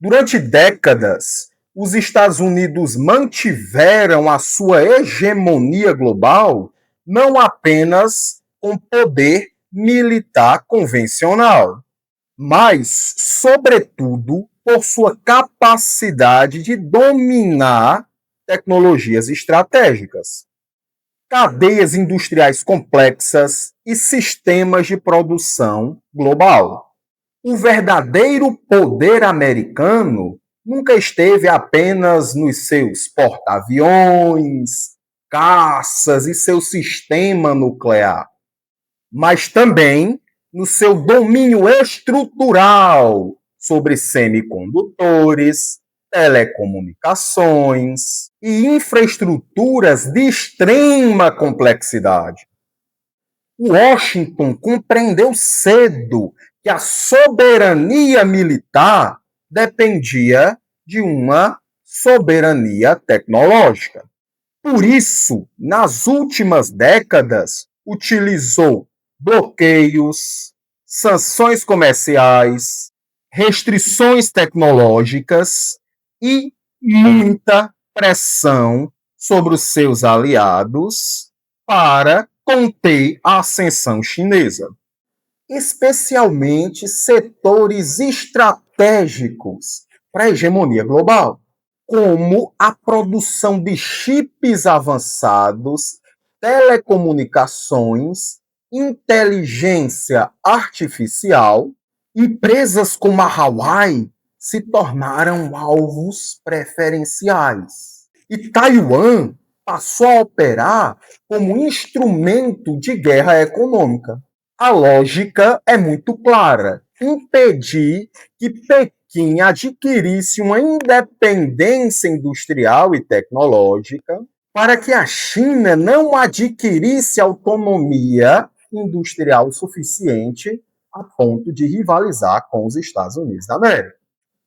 Durante décadas, os Estados Unidos mantiveram a sua hegemonia global não apenas com poder militar convencional, mas, sobretudo, por sua capacidade de dominar tecnologias estratégicas, cadeias industriais complexas e sistemas de produção global. O verdadeiro poder americano nunca esteve apenas nos seus porta-aviões, caças e seu sistema nuclear, mas também no seu domínio estrutural sobre semicondutores, telecomunicações e infraestruturas de extrema complexidade. Washington compreendeu cedo que a soberania militar dependia de uma soberania tecnológica. Por isso, nas últimas décadas, utilizou bloqueios, sanções comerciais, restrições tecnológicas e muita pressão sobre os seus aliados para conter a ascensão chinesa, especialmente setores estratégicos para a hegemonia global, como a produção de chips avançados, telecomunicações, inteligência artificial. Empresas como a Huawei se tornaram alvos preferenciais. E Taiwan passou a operar como instrumento de guerra econômica. A lógica é muito clara: impedir que Pequim adquirisse uma independência industrial e tecnológica para que a China não adquirisse autonomia industrial suficiente a ponto de rivalizar com os Estados Unidos da América.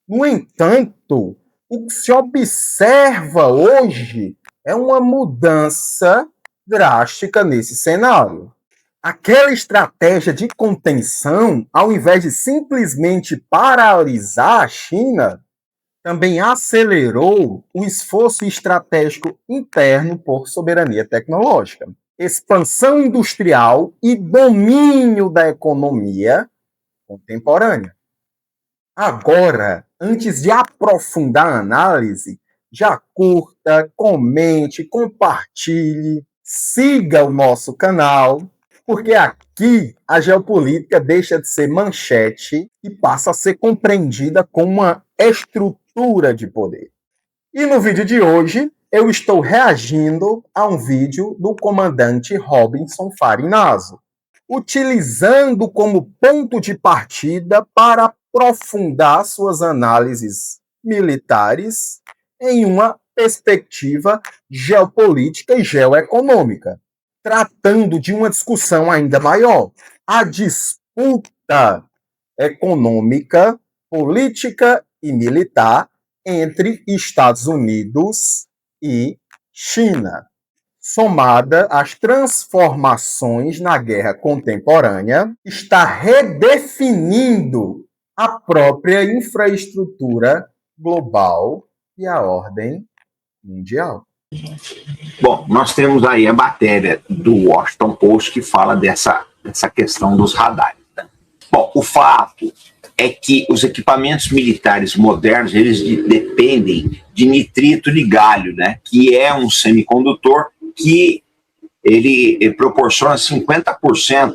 No entanto, o que se observa hoje é uma mudança drástica nesse cenário. Aquela estratégia de contenção, ao invés de simplesmente paralisar a China, também acelerou o esforço estratégico interno por soberania tecnológica, expansão industrial e domínio da economia contemporânea. Agora, antes de aprofundar a análise, já curta, comente, compartilhe, siga o nosso canal, porque aqui a geopolítica deixa de ser manchete e passa a ser compreendida como uma estrutura de poder. E no vídeo de hoje, eu estou reagindo a um vídeo do comandante Robinson Farinaso, utilizando como ponto de partida para aprofundar suas análises militares em uma perspectiva geopolítica e geoeconômica, tratando de uma discussão ainda maior, a disputa econômica, política e militar entre Estados Unidos e China, somada às transformações na guerra contemporânea, está redefinindo a própria infraestrutura global e a ordem mundial. Bom, nós temos aí a matéria do Washington Post que fala dessa questão dos radares, né? Bom, o fato é que os equipamentos militares modernos, eles dependem de nitrito de galho, né? Que é um semicondutor que ele proporciona 50%,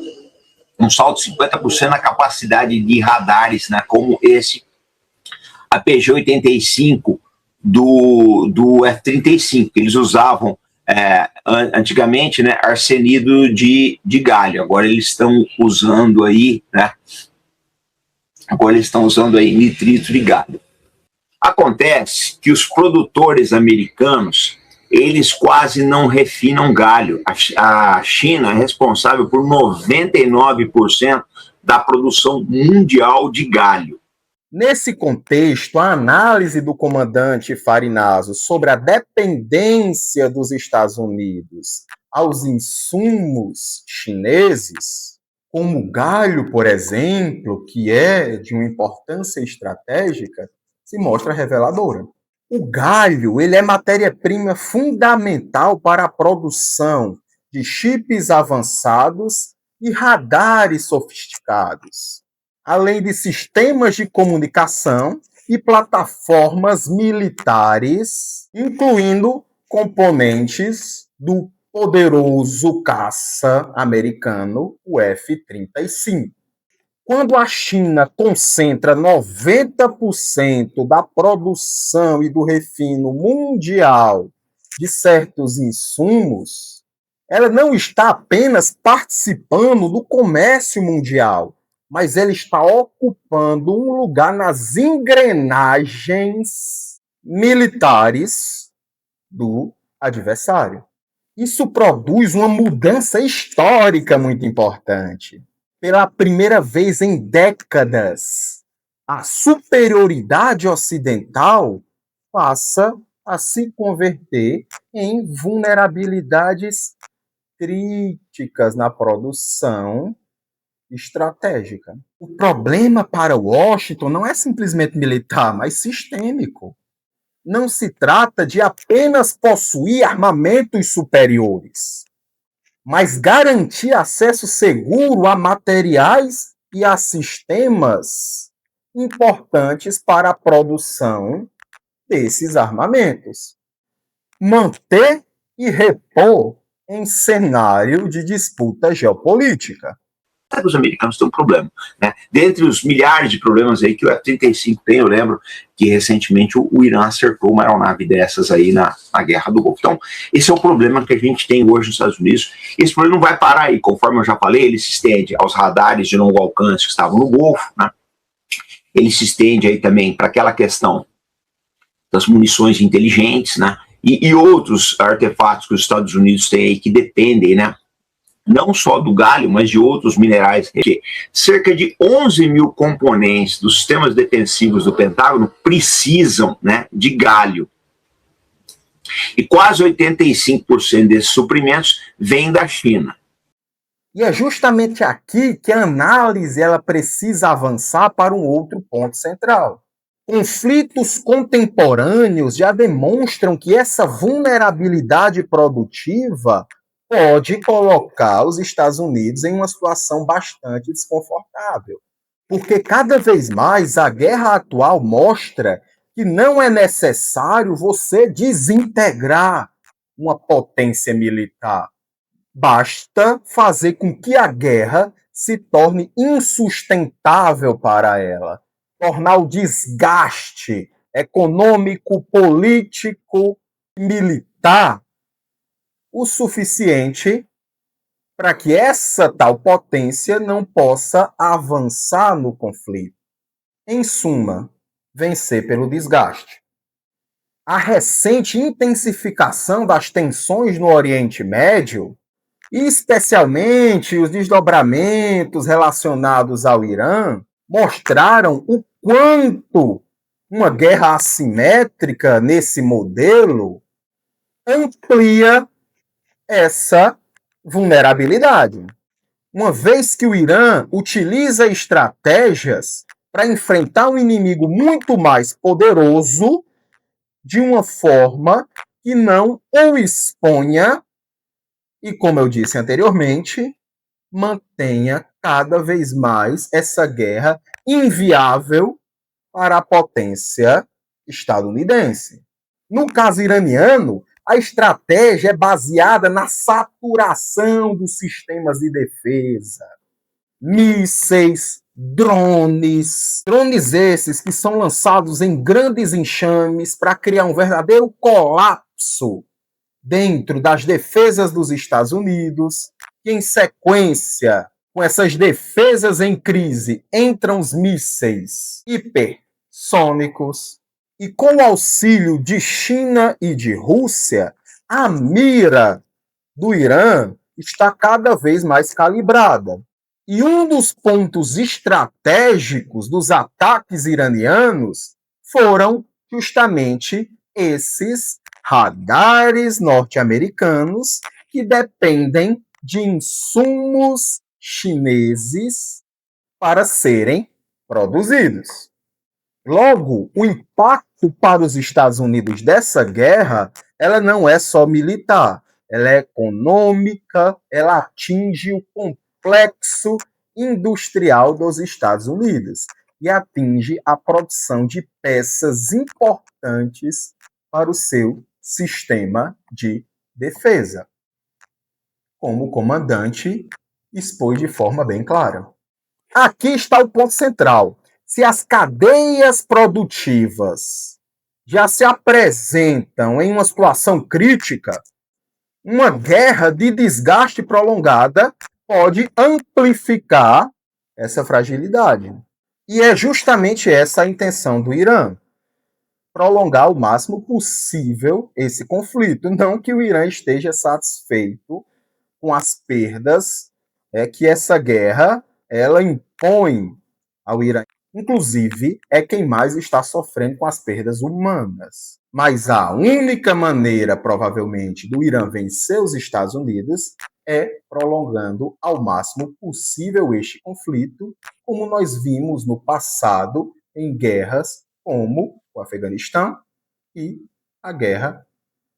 um salto de 50% na capacidade de radares, né? Como esse APG-85 do F-35, que eles usavam antigamente, né, arsenido de galho. Agora eles estão usando aí, né? Agora eles estão usando aí nitrito de galho. Acontece que os produtores americanos, eles quase não refinam galho. A China é responsável por 99% da produção mundial de galho. Nesse contexto, a análise do comandante Farinaso sobre a dependência dos Estados Unidos aos insumos chineses, como o galho, por exemplo, que é de uma importância estratégica, se mostra reveladora. O galho, ele é matéria-prima fundamental para a produção de chips avançados e radares sofisticados, além de sistemas de comunicação e plataformas militares, incluindo componentes do poderoso caça americano, o F-35. Quando a China concentra 90% da produção e do refino mundial de certos insumos, ela não está apenas participando do comércio mundial, mas ela está ocupando um lugar nas engrenagens militares do adversário. Isso produz uma mudança histórica muito importante. Pela primeira vez em décadas, a superioridade ocidental passa a se converter em vulnerabilidades críticas na produção estratégica. O problema para Washington não é simplesmente militar, mas sistêmico. Não se trata de apenas possuir armamentos superiores, mas garantir acesso seguro a materiais e a sistemas importantes para a produção desses armamentos. Manter e repor em cenário de disputa geopolítica. Os americanos têm um problema, né? Dentre os milhares de problemas aí que o F-35 tem, eu lembro que recentemente o Irã acertou uma aeronave dessas aí na Guerra do Golfo. Então, esse é o problema que a gente tem hoje nos Estados Unidos. Esse problema não vai parar aí, conforme eu já falei, ele se estende aos radares de longo alcance que estavam no Golfo, né? Ele se estende aí também para aquela questão das munições inteligentes, né? E outros artefatos que os Estados Unidos têm aí que dependem, né? Não só do galho, mas de outros minerais. Cerca de 11 mil componentes dos sistemas defensivos do Pentágono precisam, né, de galho. E quase 85% desses suprimentos vêm da China. E é justamente aqui que a análise ela precisa avançar para um outro ponto central. Conflitos contemporâneos já demonstram que essa vulnerabilidade produtiva pode colocar os Estados Unidos em uma situação bastante desconfortável. Porque cada vez mais a guerra atual mostra que não é necessário você desintegrar uma potência militar. Basta fazer com que a guerra se torne insustentável para ela. Tornar o desgaste econômico, político, militar o suficiente para que essa tal potência não possa avançar no conflito. Em suma, vencer pelo desgaste. A recente intensificação das tensões no Oriente Médio, e especialmente os desdobramentos relacionados ao Irã, mostraram o quanto uma guerra assimétrica nesse modelo amplia essa vulnerabilidade. Uma vez que o Irã utiliza estratégias para enfrentar um inimigo muito mais poderoso de uma forma que não o exponha e, como eu disse anteriormente, mantenha cada vez mais essa guerra inviável para a potência estadunidense. No caso iraniano, a estratégia é baseada na saturação dos sistemas de defesa. Mísseis, drones esses que são lançados em grandes enxames para criar um verdadeiro colapso dentro das defesas dos Estados Unidos, e em sequência, com essas defesas em crise, entram os mísseis hipersônicos, e com o auxílio de China e de Rússia, a mira do Irã está cada vez mais calibrada. E um dos pontos estratégicos dos ataques iranianos foram justamente esses radares norte-americanos que dependem de insumos chineses para serem produzidos. Logo, o impacto para os Estados Unidos dessa guerra, ela não é só militar, ela é econômica, ela atinge o complexo industrial dos Estados Unidos e atinge a produção de peças importantes para o seu sistema de defesa, como o comandante expôs de forma bem clara. Aqui está o ponto central. Se as cadeias produtivas já se apresentam em uma situação crítica, uma guerra de desgaste prolongada pode amplificar essa fragilidade. E é justamente essa a intenção do Irã: prolongar o máximo possível esse conflito. Não que o Irã esteja satisfeito com as perdas que essa guerra ela impõe ao Irã. Inclusive, é quem mais está sofrendo com as perdas humanas. Mas a única maneira, provavelmente, do Irã vencer os Estados Unidos é prolongando ao máximo possível este conflito, como nós vimos no passado em guerras como o Afeganistão e a guerra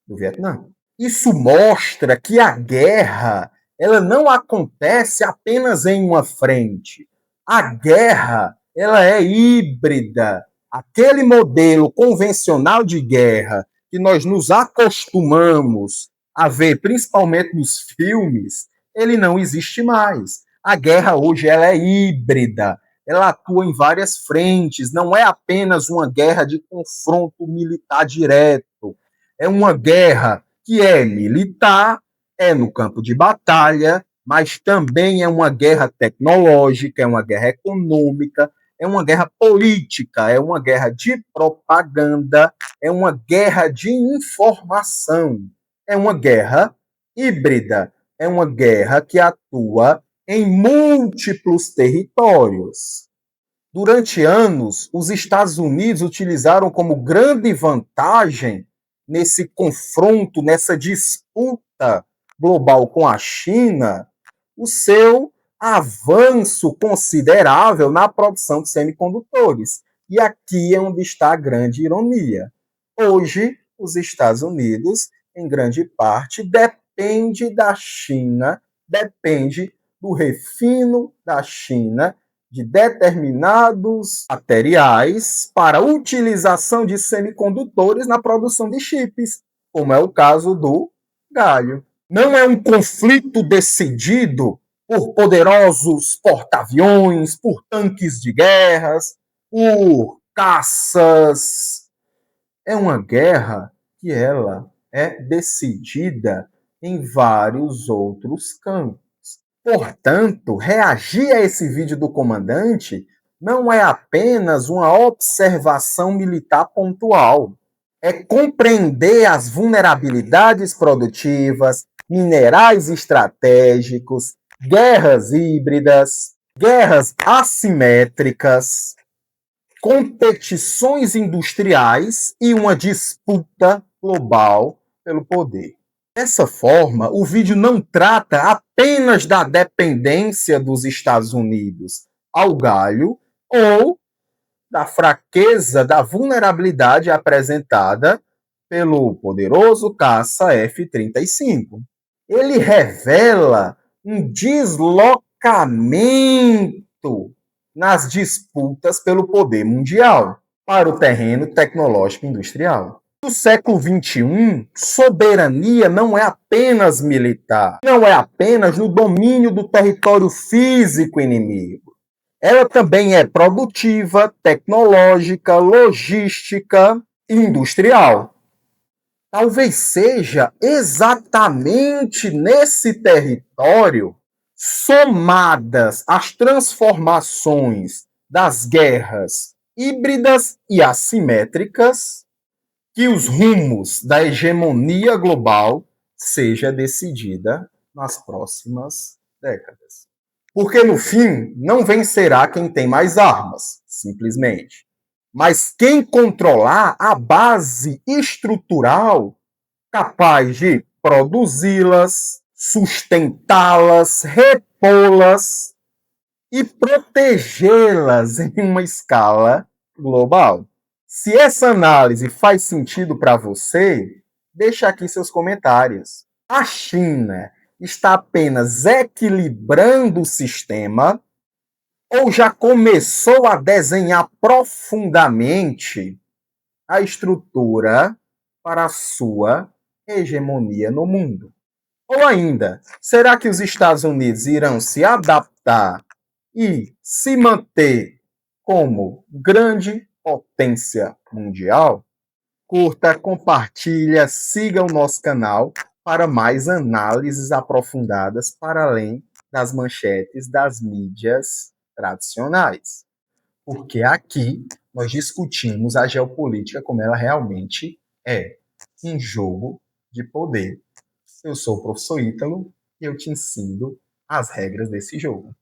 do Vietnã. Isso mostra que a guerra ela não acontece apenas em uma frente. A guerra ela é híbrida. Aquele modelo convencional de guerra que nós nos acostumamos a ver, principalmente nos filmes, ele não existe mais. A guerra hoje ela é híbrida. Ela atua em várias frentes. Não é apenas uma guerra de confronto militar direto. É uma guerra que é militar, é no campo de batalha, mas também é uma guerra tecnológica, é uma guerra econômica, é uma guerra política, é uma guerra de propaganda, é uma guerra de informação, é uma guerra híbrida, é uma guerra que atua em múltiplos territórios. Durante anos, os Estados Unidos utilizaram como grande vantagem nesse confronto, nessa disputa global com a China, o seu avanço considerável na produção de semicondutores. E aqui é onde está a grande ironia. Hoje, os Estados Unidos, em grande parte, depende da China, depende do refino da China de determinados materiais para utilização de semicondutores na produção de chips, como é o caso do galho. Não é um conflito decidido por poderosos porta-aviões, por tanques de guerras, por caças. É uma guerra que ela é decidida em vários outros campos. Portanto, reagir a esse vídeo do comandante não é apenas uma observação militar pontual. É compreender as vulnerabilidades produtivas, minerais estratégicos, guerras híbridas, guerras assimétricas, competições industriais e uma disputa global pelo poder. Dessa forma, o vídeo não trata apenas da dependência dos Estados Unidos ao galho ou da fraqueza, da vulnerabilidade apresentada pelo poderoso caça F-35. Ele revela um deslocamento nas disputas pelo poder mundial para o terreno tecnológico industrial. No século XXI, soberania não é apenas militar, não é apenas no domínio do território físico inimigo. Ela também é produtiva, tecnológica, logística e industrial. Talvez seja exatamente nesse território, somadas as transformações das guerras híbridas e assimétricas, que os rumos da hegemonia global seja decidida nas próximas décadas. Porque, no fim, não vencerá quem tem mais armas, simplesmente. Mas quem controlar a base estrutural capaz de produzi-las, sustentá-las, repô-las e protegê-las em uma escala global. Se essa análise faz sentido para você, deixa aqui seus comentários. A China está apenas equilibrando o sistema ou já começou a desenhar profundamente a estrutura para a sua hegemonia no mundo? Ou ainda, será que os Estados Unidos irão se adaptar e se manter como grande potência mundial? Curta, compartilha, siga o nosso canal para mais análises aprofundadas para além das manchetes das mídias tradicionais. Porque aqui nós discutimos a geopolítica como ela realmente é, um jogo de poder. Eu sou o professor Ítalo e eu te ensino as regras desse jogo.